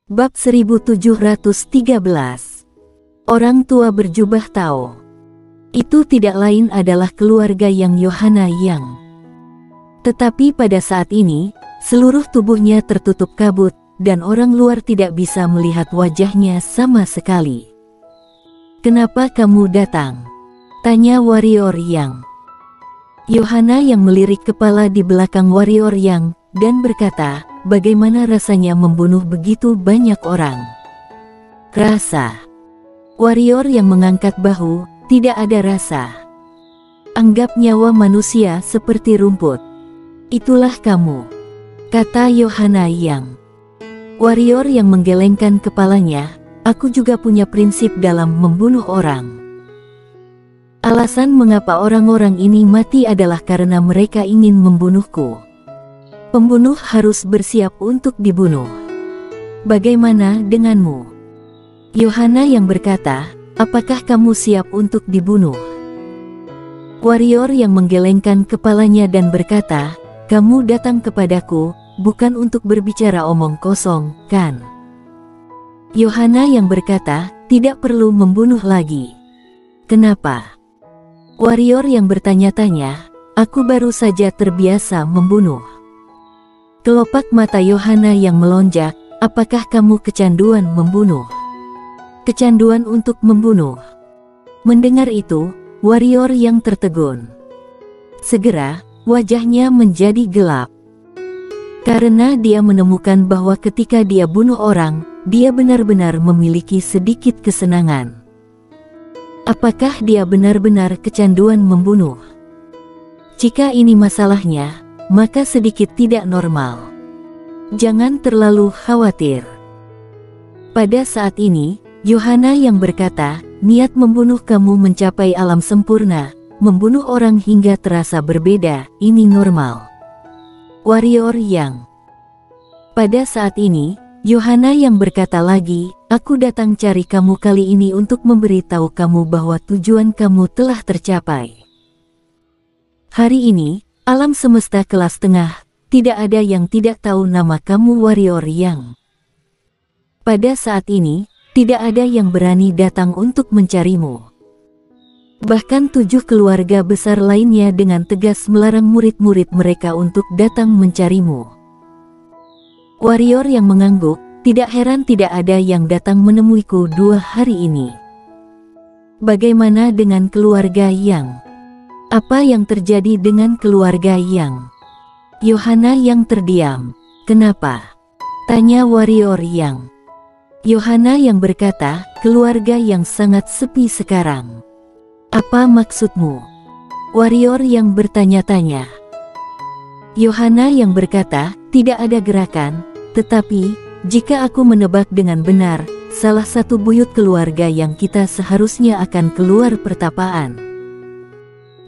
Bab 1713. Orang tua berjubah Tao. Itu tidak lain adalah keluarga yang Yohana yang. Tetapi pada saat ini, seluruh tubuhnya tertutup kabut, dan orang luar tidak bisa melihat wajahnya sama sekali. "Kenapa kamu datang?" tanya warrior yang. Yohana yang melirik kepala di belakang warrior yang, dan berkata, "Bagaimana rasanya membunuh begitu banyak orang?" "Rasa." Warrior yang mengangkat bahu, "Tidak ada rasa. Anggap nyawa manusia seperti rumput." "Itulah kamu," kata Yohana yang. Warrior yang menggelengkan kepalanya, "Aku juga punya prinsip dalam membunuh orang. Alasan mengapa orang-orang ini mati adalah karena mereka ingin membunuhku. Pembunuh harus bersiap untuk dibunuh. Bagaimana denganmu?" Yohana yang berkata, "Apakah kamu siap untuk dibunuh?" Warrior yang menggelengkan kepalanya dan berkata, "Kamu datang kepadaku, bukan untuk berbicara omong kosong, kan?" Yohana yang berkata, "Tidak perlu membunuh lagi." "Kenapa?" Warrior yang bertanya-tanya, "Aku baru saja terbiasa membunuh." Kelopak mata Yohana yang melonjak, "Apakah kamu kecanduan membunuh? Kecanduan untuk membunuh?" Mendengar itu, warrior yang tertegun. Segera, wajahnya menjadi gelap. Karena dia menemukan bahwa ketika dia bunuh orang, dia benar-benar memiliki sedikit kesenangan. Apakah dia benar-benar kecanduan membunuh? Jika ini masalahnya, maka sedikit tidak normal. Jangan terlalu khawatir. Pada saat ini, Yohana yang berkata, "Niat membunuh kamu mencapai alam sempurna, membunuh orang hingga terasa berbeda, ini normal." Warrior yang. Pada saat ini, Yohana yang berkata lagi, "Aku datang cari kamu kali ini untuk memberitahu kamu bahwa tujuan kamu telah tercapai. Hari ini, alam semesta kelas tengah, tidak ada yang tidak tahu nama kamu warrior yang. Pada saat ini, tidak ada yang berani datang untuk mencarimu." Bahkan 7 keluarga besar lainnya dengan tegas melarang murid-murid mereka untuk datang mencarimu. Warrior yang mengangguk, "Tidak heran tidak ada yang datang menemuiku 2 hari ini. Bagaimana dengan keluarga yang? Apa yang terjadi dengan keluarga yang?" Yohana yang terdiam. "Kenapa?" tanya warrior yang. Yohana yang berkata, "Keluarga yang sangat sepi sekarang." "Apa maksudmu?" Warrior yang bertanya-tanya. Yohana yang berkata, "Tidak ada gerakan, tetapi, jika aku menebak dengan benar, salah satu buyut keluarga yang kita seharusnya akan keluar pertapaan."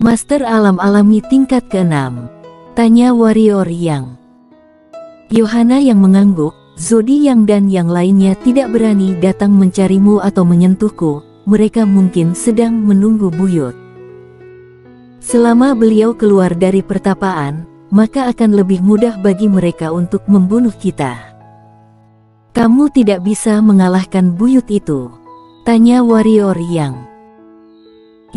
"Master alam alami tingkat ke-6?" tanya warrior yang. Yohana yang mengangguk, "Zodi yang dan yang lainnya tidak berani datang mencarimu atau menyentuhku, mereka mungkin sedang menunggu buyut. Selama beliau keluar dari pertapaan, maka akan lebih mudah bagi mereka untuk membunuh kita." "Kamu tidak bisa mengalahkan buyut itu?" tanya warrior yang.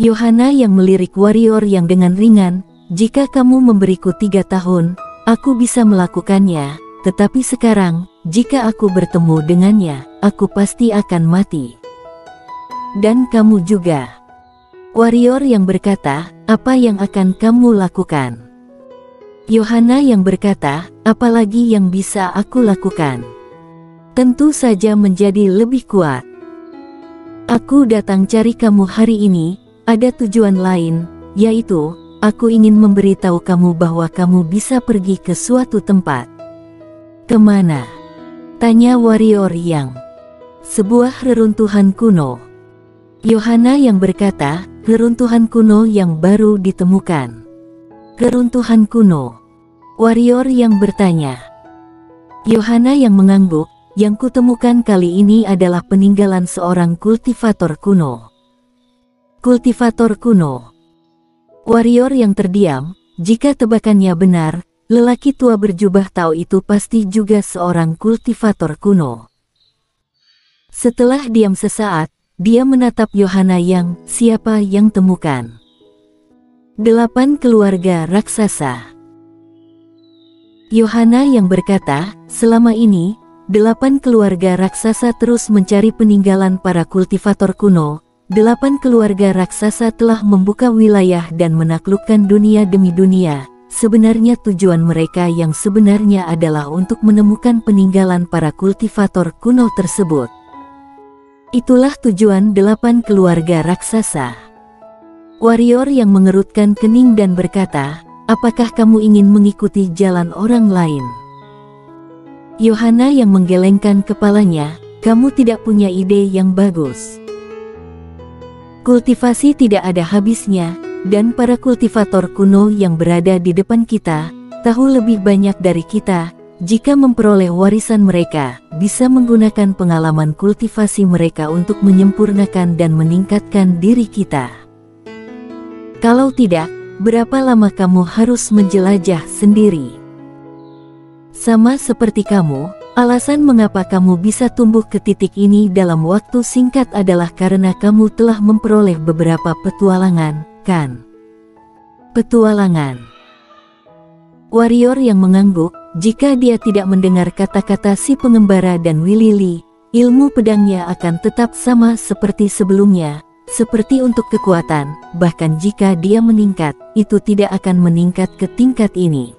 Yohana yang melirik warrior yang dengan ringan, "Jika kamu memberiku 3 tahun, aku bisa melakukannya, tetapi sekarang, jika aku bertemu dengannya, aku pasti akan mati. Dan kamu juga." Warrior yang berkata, "Apa yang akan kamu lakukan?" Yohana yang berkata, "Apalagi yang bisa aku lakukan? Tentu saja menjadi lebih kuat. Aku datang cari kamu hari ini, ada tujuan lain, yaitu, aku ingin memberitahu kamu bahwa kamu bisa pergi ke suatu tempat." "Kemana?" tanya warrior yang. "Sebuah reruntuhan kuno." Yohana yang berkata, "Reruntuhan kuno yang baru ditemukan." "Reruntuhan kuno?" Warrior yang bertanya. Yohana yang mengangguk, "Yang kutemukan kali ini adalah peninggalan seorang kultivator kuno." "Kultivator kuno?" Warrior yang terdiam, "Jika tebakannya benar, lelaki tua berjubah Tao itu pasti juga seorang kultivator kuno." Setelah diam sesaat, dia menatap Yohana yang, siapa yang temukan? 8 keluarga raksasa. Yohana yang berkata, selama ini, 8 keluarga raksasa terus mencari peninggalan para kultivator kuno. 8 keluarga raksasa telah membuka wilayah dan menaklukkan dunia demi dunia. Sebenarnya tujuan mereka yang sebenarnya adalah untuk menemukan peninggalan para kultivator kuno tersebut. Itulah tujuan 8 keluarga raksasa. Warrior yang mengerutkan kening dan berkata, apakah kamu ingin mengikuti jalan orang lain? Yohana yang menggelengkan kepalanya, kamu tidak punya ide yang bagus. Kultivasi tidak ada habisnya, dan para kultivator kuno yang berada di depan kita, tahu lebih banyak dari kita. Jika memperoleh warisan mereka, bisa menggunakan pengalaman kultivasi mereka untuk menyempurnakan dan meningkatkan diri kita. Kalau tidak, berapa lama kamu harus menjelajah sendiri? Sama seperti kamu, alasan mengapa kamu bisa tumbuh ke titik ini dalam waktu singkat adalah karena kamu telah memperoleh beberapa petualangan, kan? Petualangan. Warrior yang mengangguk, jika dia tidak mendengar kata-kata si pengembara dan Wilili, ilmu pedangnya akan tetap sama seperti sebelumnya, seperti untuk kekuatan, bahkan jika dia meningkat, itu tidak akan meningkat ke tingkat ini.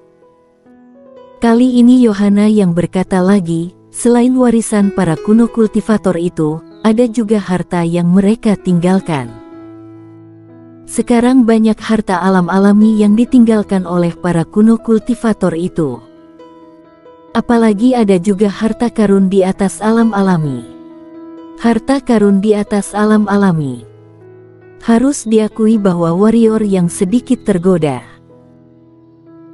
Kali ini Yohana yang berkata lagi, selain warisan para kuno kultivator itu, ada juga harta yang mereka tinggalkan. Sekarang banyak harta alam alami yang ditinggalkan oleh para kuno kultivator itu. Apalagi ada juga harta karun di atas alam alami. Harta karun di atas alam alami. Harus diakui bahwa warrior yang sedikit tergoda.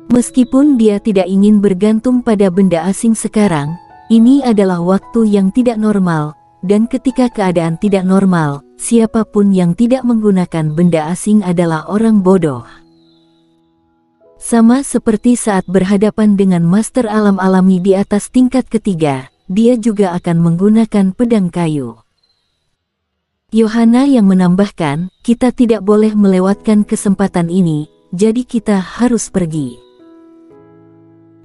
Meskipun dia tidak ingin bergantung pada benda asing sekarang, ini adalah waktu yang tidak normal, dan ketika keadaan tidak normal, siapapun yang tidak menggunakan benda asing adalah orang bodoh. Sama seperti saat berhadapan dengan master alam alami di atas tingkat ketiga, dia juga akan menggunakan pedang kayu. Yohana yang menambahkan, kita tidak boleh melewatkan kesempatan ini, jadi kita harus pergi.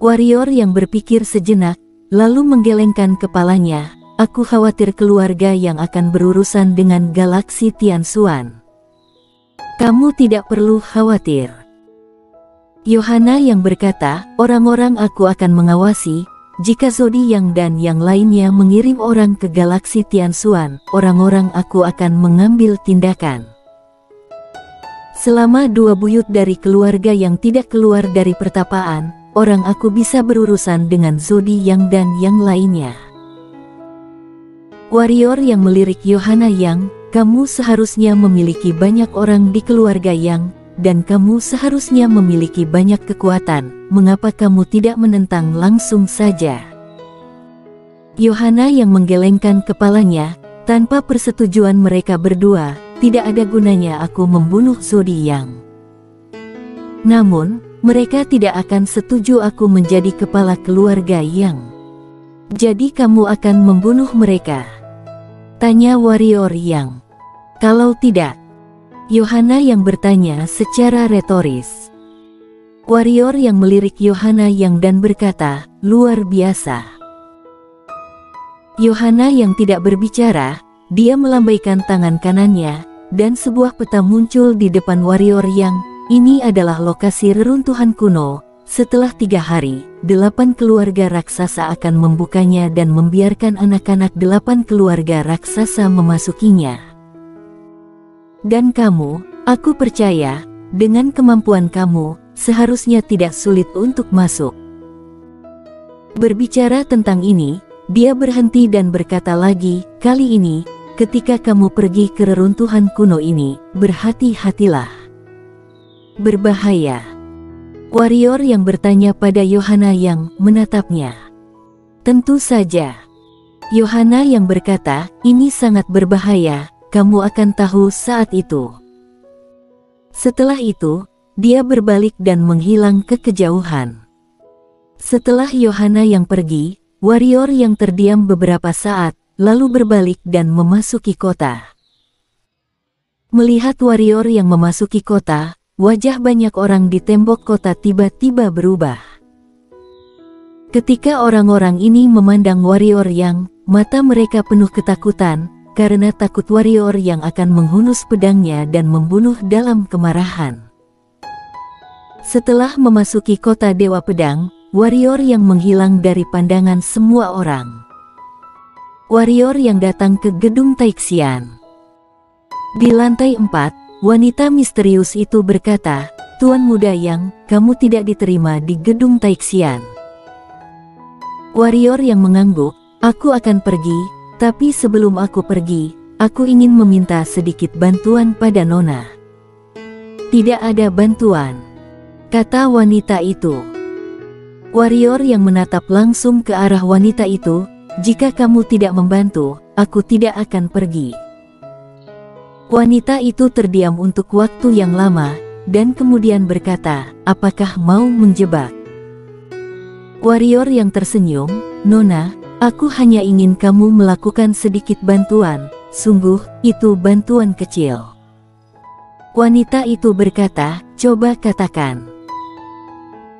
Warrior yang berpikir sejenak, lalu menggelengkan kepalanya, aku khawatir keluarga yang akan berurusan dengan galaksi Tianxuan. Kamu tidak perlu khawatir. Yohana yang berkata, orang-orang aku akan mengawasi, jika Zodi Yang dan yang lainnya mengirim orang ke galaksi Tianxuan, orang-orang aku akan mengambil tindakan. Selama 2 buyut dari keluarga yang tidak keluar dari pertapaan, orang aku bisa berurusan dengan Zodi Yang dan yang lainnya. Warrior yang melirik Yohana yang, kamu seharusnya memiliki banyak orang di keluarga Yang, dan kamu seharusnya memiliki banyak kekuatan, mengapa kamu tidak menentang langsung saja? Yohana yang menggelengkan kepalanya, tanpa persetujuan mereka berdua, tidak ada gunanya aku membunuh Zodi Yang. Namun, mereka tidak akan setuju aku menjadi kepala keluarga Yang. Jadi kamu akan membunuh mereka? Tanya warrior Yang. Kalau tidak, Yohana yang bertanya secara retoris. Warrior yang melirik Yohana yang dan berkata, luar biasa. Yohana yang tidak berbicara, dia melambaikan tangan kanannya, dan sebuah peta muncul di depan warrior Yang. Ini adalah lokasi reruntuhan kuno. Setelah 3 hari, 8 keluarga raksasa akan membukanya dan membiarkan anak-anak 8 keluarga raksasa memasukinya. Dan kamu, aku percaya, dengan kemampuan kamu, seharusnya tidak sulit untuk masuk. Berbicara tentang ini, dia berhenti dan berkata lagi, kali ini, ketika kamu pergi ke reruntuhan kuno ini, berhati-hatilah. Berbahaya. Warrior yang bertanya pada Yohana yang menatapnya. Tentu saja. Yohana yang berkata, ini sangat berbahaya, kamu akan tahu saat itu. Setelah itu, dia berbalik dan menghilang ke kejauhan. Setelah Yohana yang pergi, warrior yang terdiam beberapa saat, lalu berbalik dan memasuki kota. Melihat warrior yang memasuki kota, wajah banyak orang di tembok kota tiba-tiba berubah. Ketika orang-orang ini memandang warrior yang mata mereka penuh ketakutan, karena takut warrior yang akan menghunus pedangnya dan membunuh dalam kemarahan. Setelah memasuki kota Dewa Pedang, warrior yang menghilang dari pandangan semua orang. Warrior yang datang ke gedung Taixian. Di lantai 4, wanita misterius itu berkata, "Tuan muda yang, kamu tidak diterima di gedung Taixian." Warrior yang mengangguk, "Aku akan pergi, tapi sebelum aku pergi, aku ingin meminta sedikit bantuan pada Nona." "Tidak ada bantuan," kata wanita itu. Warrior yang menatap langsung ke arah wanita itu, "Jika kamu tidak membantu, aku tidak akan pergi." Wanita itu terdiam untuk waktu yang lama, dan kemudian berkata, "Apakah mau menjebak?" Warrior yang tersenyum, "Nona, aku hanya ingin kamu melakukan sedikit bantuan, sungguh, itu bantuan kecil." Wanita itu berkata, "Coba katakan."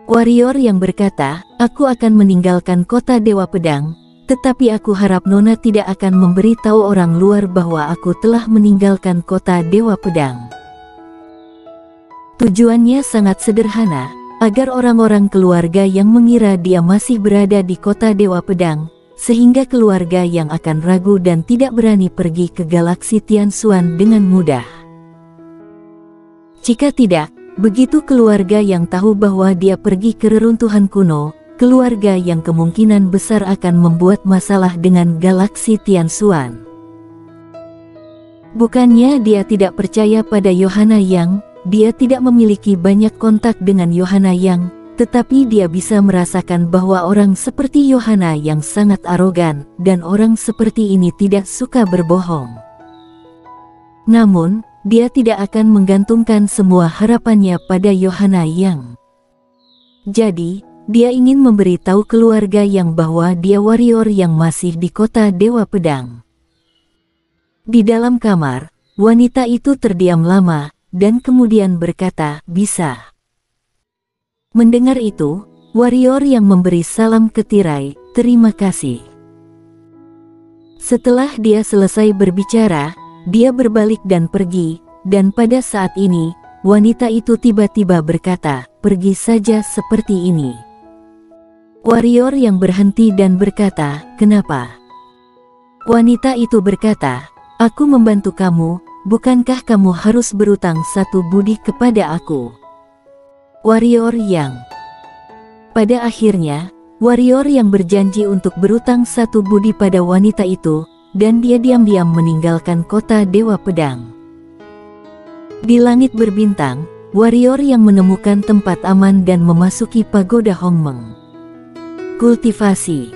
Warrior yang berkata, "Aku akan meninggalkan kota Dewa Pedang, tetapi aku harap Nona tidak akan memberitahu orang luar bahwa aku telah meninggalkan kota Dewa Pedang." Tujuannya sangat sederhana, agar orang-orang keluarga yang mengira dia masih berada di kota Dewa Pedang, sehingga keluarga yang akan ragu dan tidak berani pergi ke galaksi Tianxuan dengan mudah. Jika tidak, begitu keluarga yang tahu bahwa dia pergi ke reruntuhan kuno, keluarga yang kemungkinan besar akan membuat masalah dengan galaksi Tianxuan. Bukannya dia tidak percaya pada Yohana Yang, dia tidak memiliki banyak kontak dengan Yohana Yang, tetapi dia bisa merasakan bahwa orang seperti Yohana yang sangat arogan, dan orang seperti ini tidak suka berbohong. Namun, dia tidak akan menggantungkan semua harapannya pada Yohana Yang. Jadi, dia ingin memberitahu keluarga yang bahwa dia warrior yang masih di kota Dewa Pedang. Di dalam kamar, wanita itu terdiam lama, dan kemudian berkata, "Bisa." Mendengar itu, warrior yang memberi salam ke tirai, "Terima kasih." Setelah dia selesai berbicara, dia berbalik dan pergi, dan pada saat ini, wanita itu tiba-tiba berkata, "Pergi saja seperti ini." Warrior yang berhenti dan berkata, "Kenapa?" Wanita itu berkata, "Aku membantu kamu, bukankah kamu harus berutang satu budi kepada aku?" Warrior yang pada akhirnya, warrior yang berjanji untuk berutang satu budi pada wanita itu, dan dia diam-diam meninggalkan kota Dewa Pedang. Di langit berbintang, warrior yang menemukan tempat aman dan memasuki pagoda Hongmeng. Kultivasi.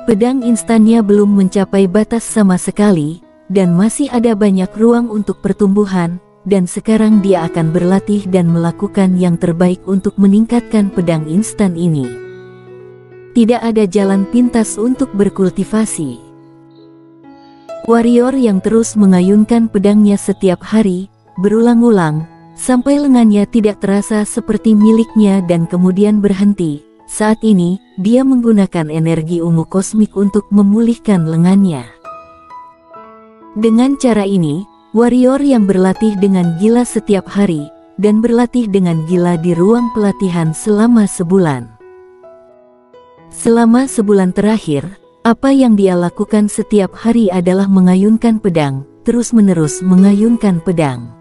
Pedang instannya belum mencapai batas sama sekali, dan masih ada banyak ruang untuk pertumbuhan, dan sekarang dia akan berlatih dan melakukan yang terbaik untuk meningkatkan pedang instan ini. Tidak ada jalan pintas untuk berkultivasi. Warrior yang terus mengayunkan pedangnya setiap hari, berulang-ulang, sampai lengannya tidak terasa seperti miliknya dan kemudian berhenti. Saat ini, dia menggunakan energi ungu kosmik untuk memulihkan lengannya. Dengan cara ini, warrior yang berlatih dengan gila setiap hari, dan berlatih dengan gila di ruang pelatihan selama sebulan. Selama sebulan terakhir, apa yang dia lakukan setiap hari adalah mengayunkan pedang, terus-menerus mengayunkan pedang.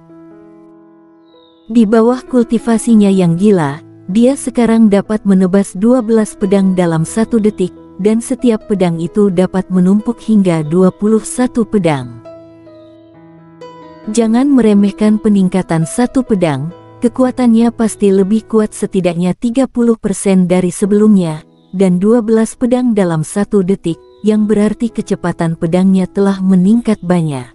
Di bawah kultivasinya yang gila, dia sekarang dapat menebas 12 pedang dalam 1 detik, dan setiap pedang itu dapat menumpuk hingga 21 pedang. Jangan meremehkan peningkatan 1 pedang, kekuatannya pasti lebih kuat setidaknya 30% dari sebelumnya, dan 12 pedang dalam 1 detik, yang berarti kecepatan pedangnya telah meningkat banyak.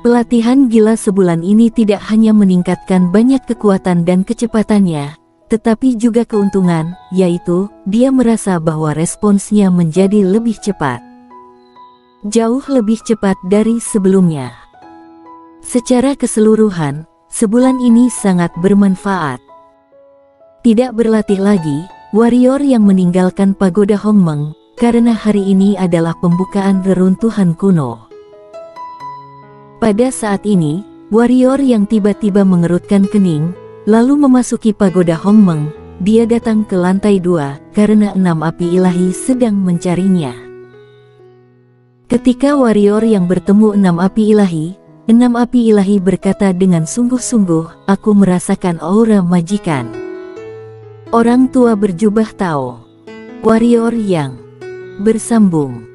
Pelatihan gila sebulan ini tidak hanya meningkatkan banyak kekuatan dan kecepatannya, tetapi juga keuntungan, yaitu dia merasa bahwa responsnya menjadi lebih cepat. Jauh lebih cepat dari sebelumnya. Secara keseluruhan, sebulan ini sangat bermanfaat. Tidak berlatih lagi, warrior yang meninggalkan pagoda Hongmeng, karena hari ini adalah pembukaan reruntuhan kuno. Pada saat ini, warrior yang tiba-tiba mengerutkan kening, lalu memasuki pagoda Hongmeng. Dia datang ke lantai 2, karena 6 api ilahi sedang mencarinya. Ketika warrior yang bertemu 6 api ilahi, 6 api ilahi berkata dengan sungguh-sungguh, "Aku merasakan aura majikan." Orang tua berjubah Tao. Warrior yang bersambung.